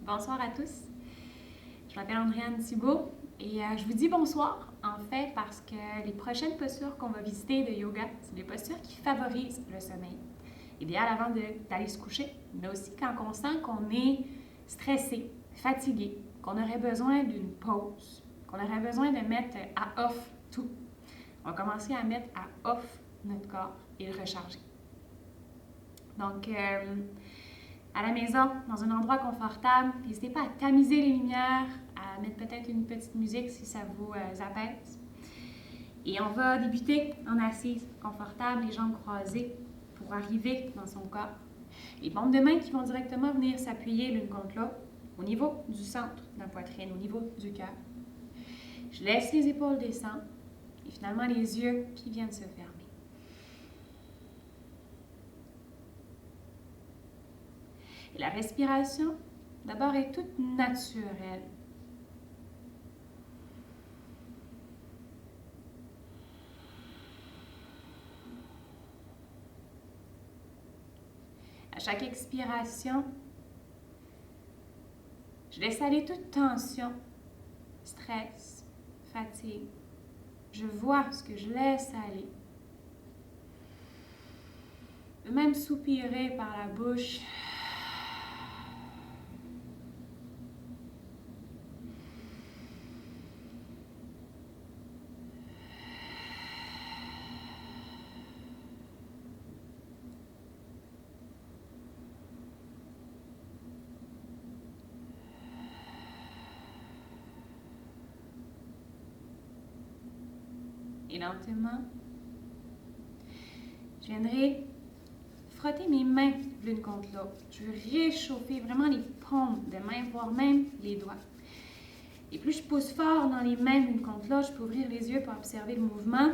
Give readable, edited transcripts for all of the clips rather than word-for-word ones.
Bonsoir à tous. Je m'appelle Andréane Thibault et je vous dis bonsoir, en fait, parce que les prochaines postures qu'on va visiter de yoga, c'est des postures qui favorisent le sommeil. Idéal avant d'aller se coucher, mais aussi quand on sent qu'on est stressé, fatigué, qu'on aurait besoin d'une pause, qu'on aurait besoin de mettre à off tout. On va commencer à mettre à off notre corps et le recharger. Donc, à la maison, dans un endroit confortable, n'hésitez pas à tamiser les lumières, à mettre peut-être une petite musique si ça vous apaise. Et on va débuter en assise confortable, les jambes croisées pour arriver dans son corps. Les paumes de main qui vont directement venir s'appuyer l'une contre l'autre au niveau du centre de la poitrine, au niveau du cœur. Je laisse les épaules descendre et finalement les yeux qui viennent se fermer. Et la respiration, d'abord, est toute naturelle. À chaque expiration, je laisse aller toute tension, stress, fatigue. Je vois ce que je laisse aller. Je peux même soupirer par la bouche. Et lentement, je viendrai frotter mes mains l'une contre l'autre. Je veux réchauffer vraiment les paumes de main, voire même les doigts. Et plus je pousse fort dans les mains l'une contre l'autre, je peux ouvrir les yeux pour observer le mouvement.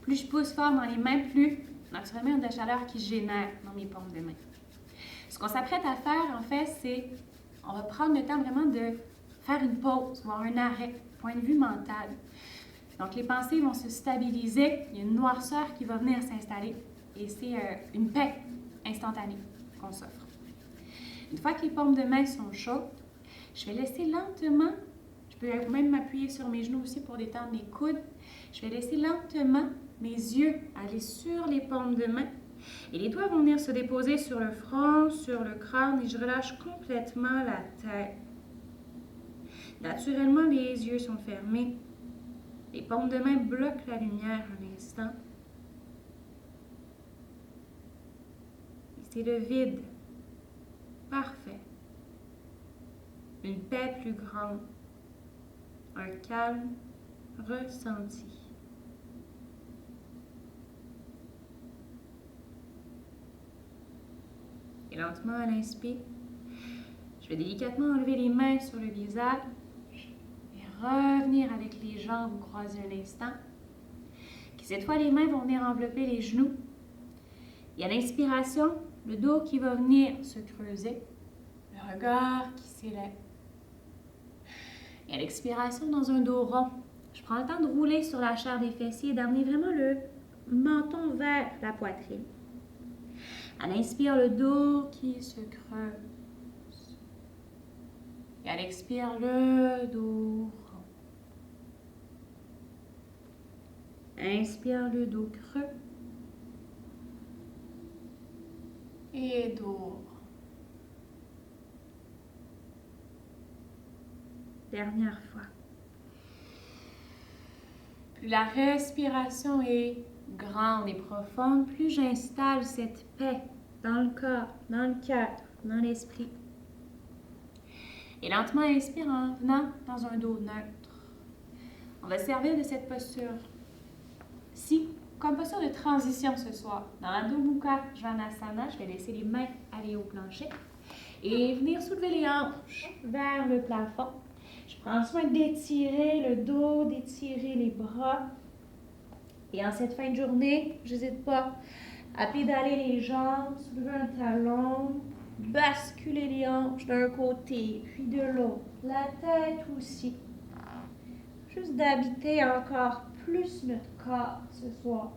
Plus je pousse fort dans les mains, plus naturellement il y a de la chaleur qui génère dans mes paumes de main. Ce qu'on s'apprête à faire, en fait, c'est on va prendre le temps vraiment de faire une pause, voire un arrêt, point de vue mental. Donc, les pensées vont se stabiliser, il y a une noirceur qui va venir s'installer et c'est une paix instantanée qu'on s'offre. Une fois que les paumes de main sont chaudes, je vais laisser lentement, je peux même m'appuyer sur mes genoux aussi pour détendre mes coudes, je vais laisser lentement mes yeux aller sur les paumes de main et les doigts vont venir se déposer sur le front, sur le crâne et je relâche complètement la tête. Naturellement, les yeux sont fermés. Les paumes de main bloquent la lumière un instant. Et c'est le vide. Parfait. Une paix plus grande. Un calme ressenti. Et lentement à l'inspire, je vais délicatement enlever les mains sur le visage. Revenir avec les jambes croisées un instant. Puis cette fois, les mains vont venir envelopper les genoux. Et à l'inspiration, le dos qui va venir se creuser, le regard qui s'élève. Et à l'expiration, dans un dos rond, je prends le temps de rouler sur la chair des fessiers et d'amener vraiment le menton vers la poitrine. À l'inspire, le dos qui se creuse. Et à l'expire, le dos. Inspire le dos creux et dos. Dernière fois. Plus la respiration est grande et profonde, plus j'installe cette paix dans le corps, dans le cœur, dans l'esprit. Et lentement inspire en venant dans un dos neutre. On va se servir de cette posture comme posture de transition ce soir. Dans Adho Mukha Svanasana, je vais laisser les mains aller au plancher et venir soulever les hanches vers le plafond. Je prends soin d'étirer le dos, d'étirer les bras. Et en cette fin de journée, je n'hésite pas à pédaler les jambes, soulever un talon, basculer les hanches d'un côté puis de l'autre. La tête aussi. Juste d'habiter encore plus notre corps ce soir.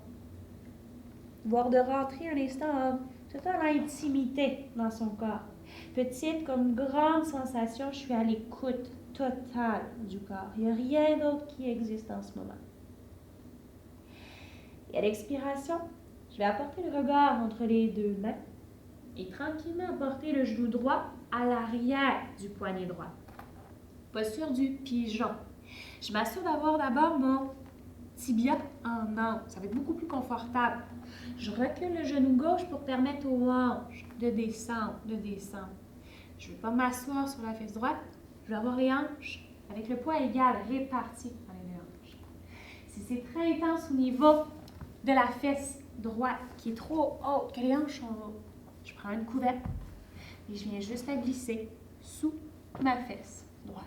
Voire de rentrer un instant en totale intimité dans son corps. Petite comme grande sensation, je suis à l'écoute totale du corps. Il n'y a rien d'autre qui existe en ce moment. Et à l'expiration, je vais apporter le regard entre les deux mains et tranquillement apporter le genou droit à l'arrière du poignet droit. Posture du pigeon. Je m'assure d'avoir d'abord mon tibia en angle. Ça va être beaucoup plus confortable. Je recule le genou gauche pour permettre aux hanches de descendre, Je ne veux pas m'asseoir sur la fesse droite. Je vais avoir les hanches avec le poids égal réparti dans les deux hanches. Si c'est très intense au niveau de la fesse droite qui est trop haute, que les hanches sont hautes, je prends une couverte et je viens juste la glisser sous ma fesse droite.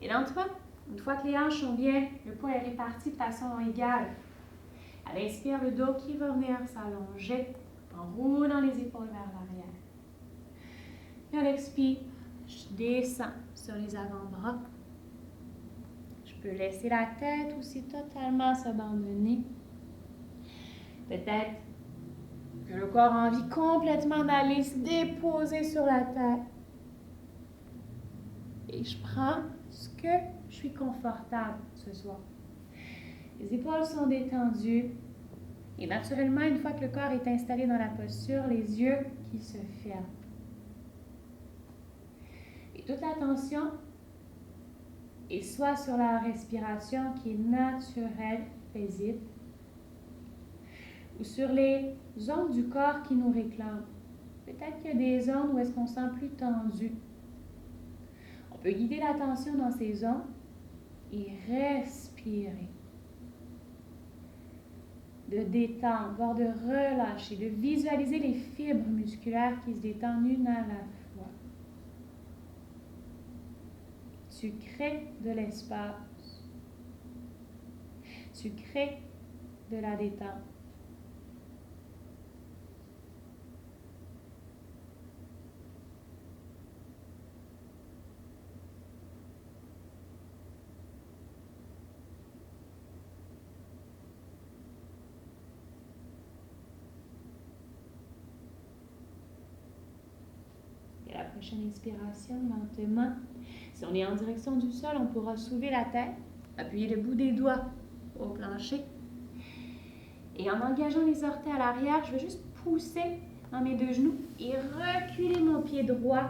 Et lentement, une fois que les hanches sont bien, le poids est réparti de façon égale. À l'inspire, le dos qui va venir s'allonger en roulant les épaules vers l'arrière. Et à l'expire, je descends sur les avant-bras. Je peux laisser la tête aussi totalement s'abandonner. Peut-être que le corps a envie complètement d'aller se déposer sur la tête. Et je prends ce que je suis confortable ce soir. Les épaules sont détendues. Et naturellement, une fois que le corps est installé dans la posture, les yeux qui se ferment. Et toute l'attention est soit sur la respiration qui est naturelle, paisible, ou sur les zones du corps qui nous réclament. Peut-être qu'il y a des zones où est-ce qu'on se sent plus tendu. On peut guider l'attention dans ces zones et respirer. De détendre, voire de relâcher, de visualiser les fibres musculaires qui se détendent une à la fois. Tu crées de l'espace. Tu crées de la détente. Et la prochaine inspiration, lentement. Si on est en direction du sol, on pourra soulever la tête, appuyer le bout des doigts au plancher. Et en engageant les orteils à l'arrière, je vais juste pousser dans mes deux genoux et reculer mon pied droit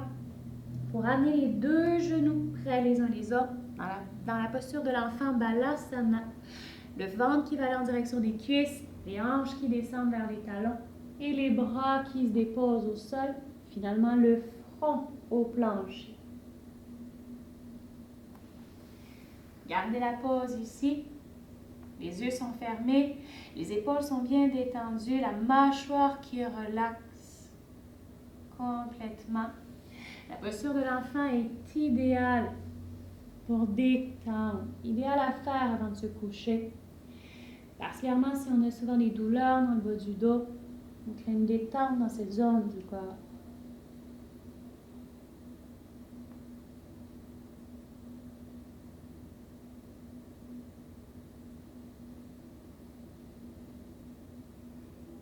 pour amener les deux genoux près les uns les autres dans la posture de l'enfant Balasana. Le ventre qui va aller en direction des cuisses, les hanches qui descendent vers les talons et les bras qui se déposent au sol. Finalement, le front au plancher. Gardez la pose ici. Les yeux sont fermés, les épaules sont bien détendues, la mâchoire qui relaxe complètement. La posture de l'enfant est idéale pour détendre, idéale à faire avant de se coucher. Particulièrement si on a souvent des douleurs dans le bas du dos, on crée une détente dans cette zone du corps.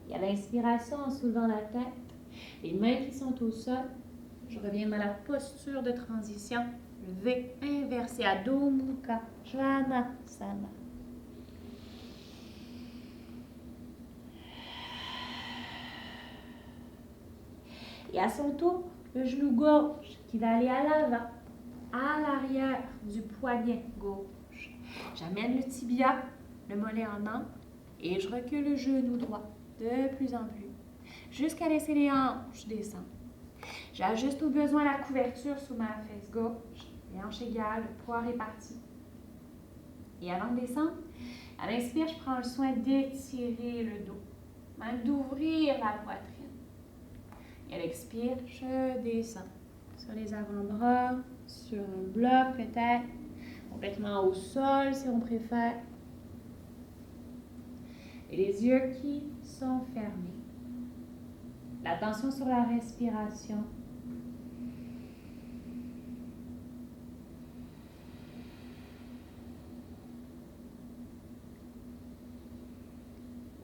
Et à l'inspiration, en soulevant la tête, les mains qui sont au sol, je reviens dans la posture de transition, V inversé, Adho Mukha Svanasana. Et à son tour, le genou gauche qui va aller à l'avant, à l'arrière du poignet gauche. J'amène le tibia, le mollet en angle, et je recule le genou droit de plus en plus, jusqu'à laisser les hanches descendre. J'ajuste au besoin la couverture sous ma fesse gauche, les hanches égales, le poids réparti. Et avant de descendre, à l'inspire, je prends le soin d'étirer le dos, même d'ouvrir la poitrine. Et à l'expire, je descends sur les avant-bras, sur un bloc peut-être, complètement au sol si on préfère. Et les yeux qui sont fermés. L'attention sur la respiration.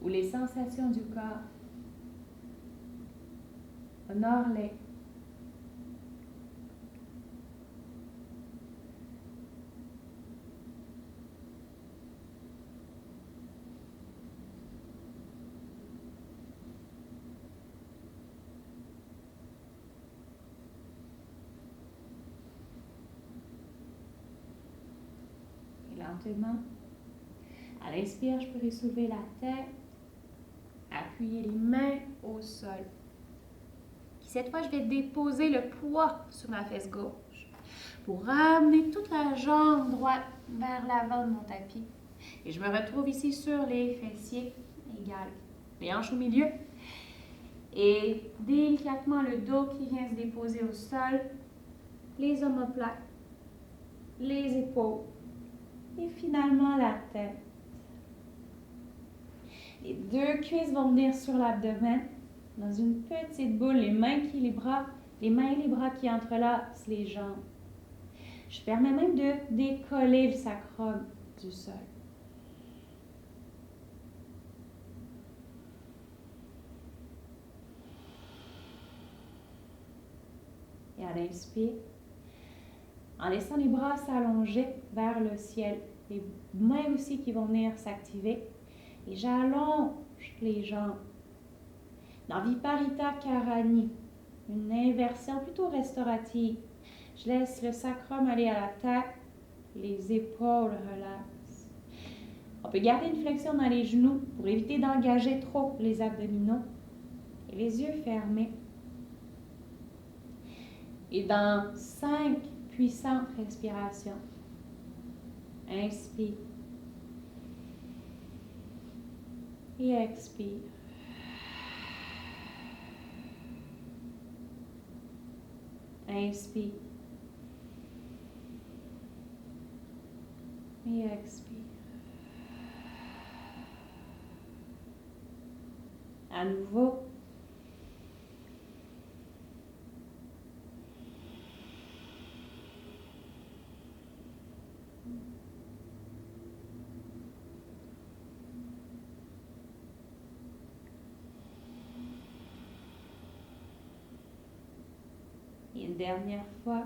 Ou les sensations du corps. Honore-les lentement. À l'inspire, je pourrais soulever la tête, appuyer les mains au sol. Puis cette fois, je vais déposer le poids sur ma fesse gauche pour ramener toute la jambe droite vers l'avant de mon tapis. Et je me retrouve ici sur les fessiers égales, les hanches au milieu. Et délicatement, le dos qui vient se déposer au sol, les omoplates, les épaules et finalement la tête. Les deux cuisses vont venir sur l'abdomen dans une petite boule, les mains et les bras qui entrelacent les jambes. Je permets même de décoller le sacrum du sol. Et à l'inspire, en laissant les bras s'allonger vers le ciel, les mains aussi qui vont venir s'activer, et j'allonge les jambes. Dans Viparita Karani, une inversion plutôt restaurative, je laisse le sacrum aller à la tête, les épaules relaxent. On peut garder une flexion dans les genoux pour éviter d'engager trop les abdominaux et les yeux fermés. Et dans 5 puissantes respirations, inspire et expire. Inspire et expire. À nouveau. Et une dernière fois.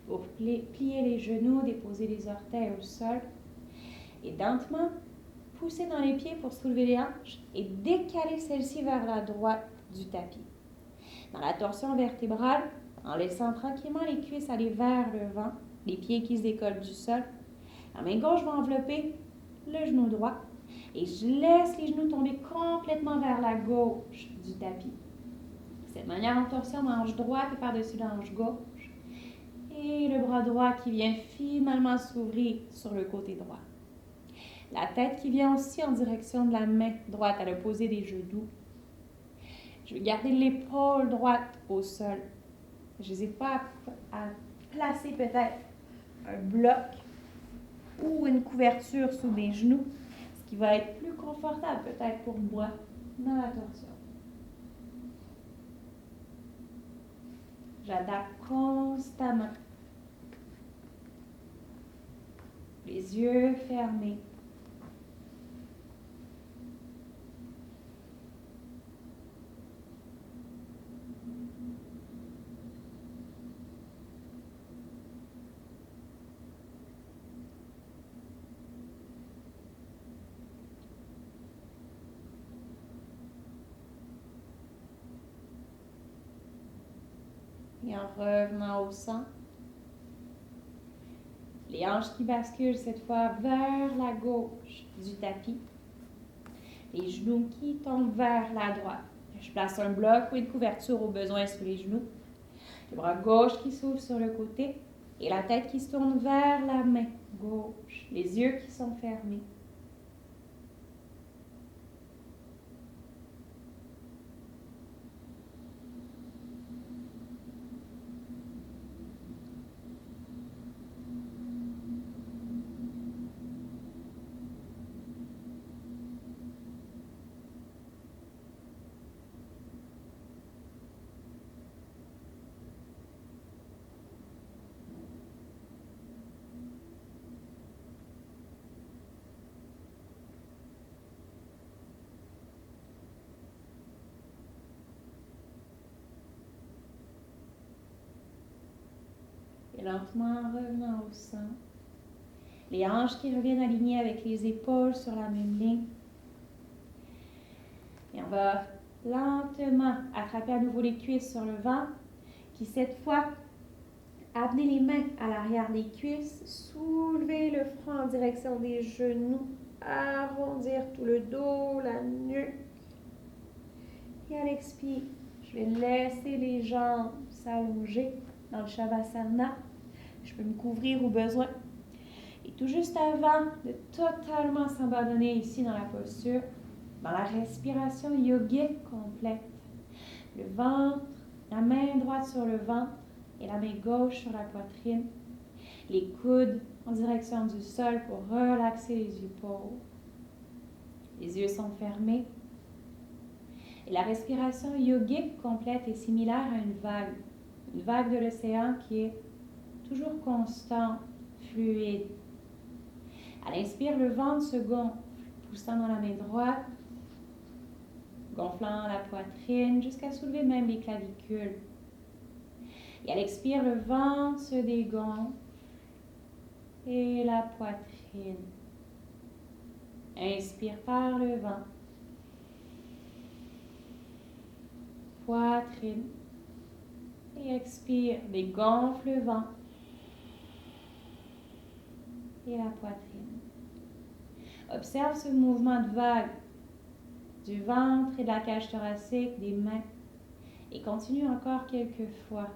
Pour plier les genoux, déposer les orteils au sol et lentement pousser dans les pieds pour soulever les hanches et décaler celle-ci vers la droite du tapis. Dans la torsion vertébrale, en laissant tranquillement les cuisses aller vers le vent, les pieds qui se décollent du sol, la main gauche va envelopper le genou droit et je laisse les genoux tomber complètement vers la gauche du tapis. De cette manière, en torsion, hanche droite et par-dessus la hanche gauche. Et le bras droit qui vient finalement s'ouvrir sur le côté droit. La tête qui vient aussi en direction de la main droite à l'opposé des genoux. Je vais garder l'épaule droite au sol. Je n'hésite pas à placer peut-être un bloc ou une couverture sous mes genoux, ce qui va être plus confortable peut-être pour moi dans la torsion. J'adapte constamment. Les yeux fermés. Et en revenant au centre, les hanches qui basculent cette fois vers la gauche du tapis. Les genoux qui tombent vers la droite. Je place un bloc ou une couverture au besoin sous les genoux. Le bras gauche qui s'ouvre sur le côté et la tête qui se tourne vers la main gauche. Les yeux qui sont fermés. Et lentement revenant au centre. Les hanches qui reviennent alignées avec les épaules sur la même ligne. Et on va lentement attraper à nouveau les cuisses sur le ventre, qui cette fois, amenez les mains à l'arrière des cuisses, soulevez le front en direction des genoux, arrondir tout le dos, la nuque. Et à l'expire, je vais laisser les jambes s'allonger dans le Shavasana. Je peux me couvrir au besoin. Et tout juste avant de totalement s'abandonner ici dans la posture, dans la respiration yogique complète, le ventre, la main droite sur le ventre et la main gauche sur la poitrine, les coudes en direction du sol pour relaxer les épaules. Les yeux sont fermés. Et la respiration yogique complète est similaire à une vague de l'océan qui est toujours constante, fluide. À l'inspire, le ventre se gonfle, poussant dans la main droite, gonflant la poitrine jusqu'à soulever même les clavicules. Et à l'expire, le ventre se dégonfle et la poitrine. Inspire par le ventre. Poitrine. Et expire, dégonfle le ventre et la poitrine. Observe ce mouvement de vague du ventre et de la cage thoracique, des mains. Et continue encore quelques fois.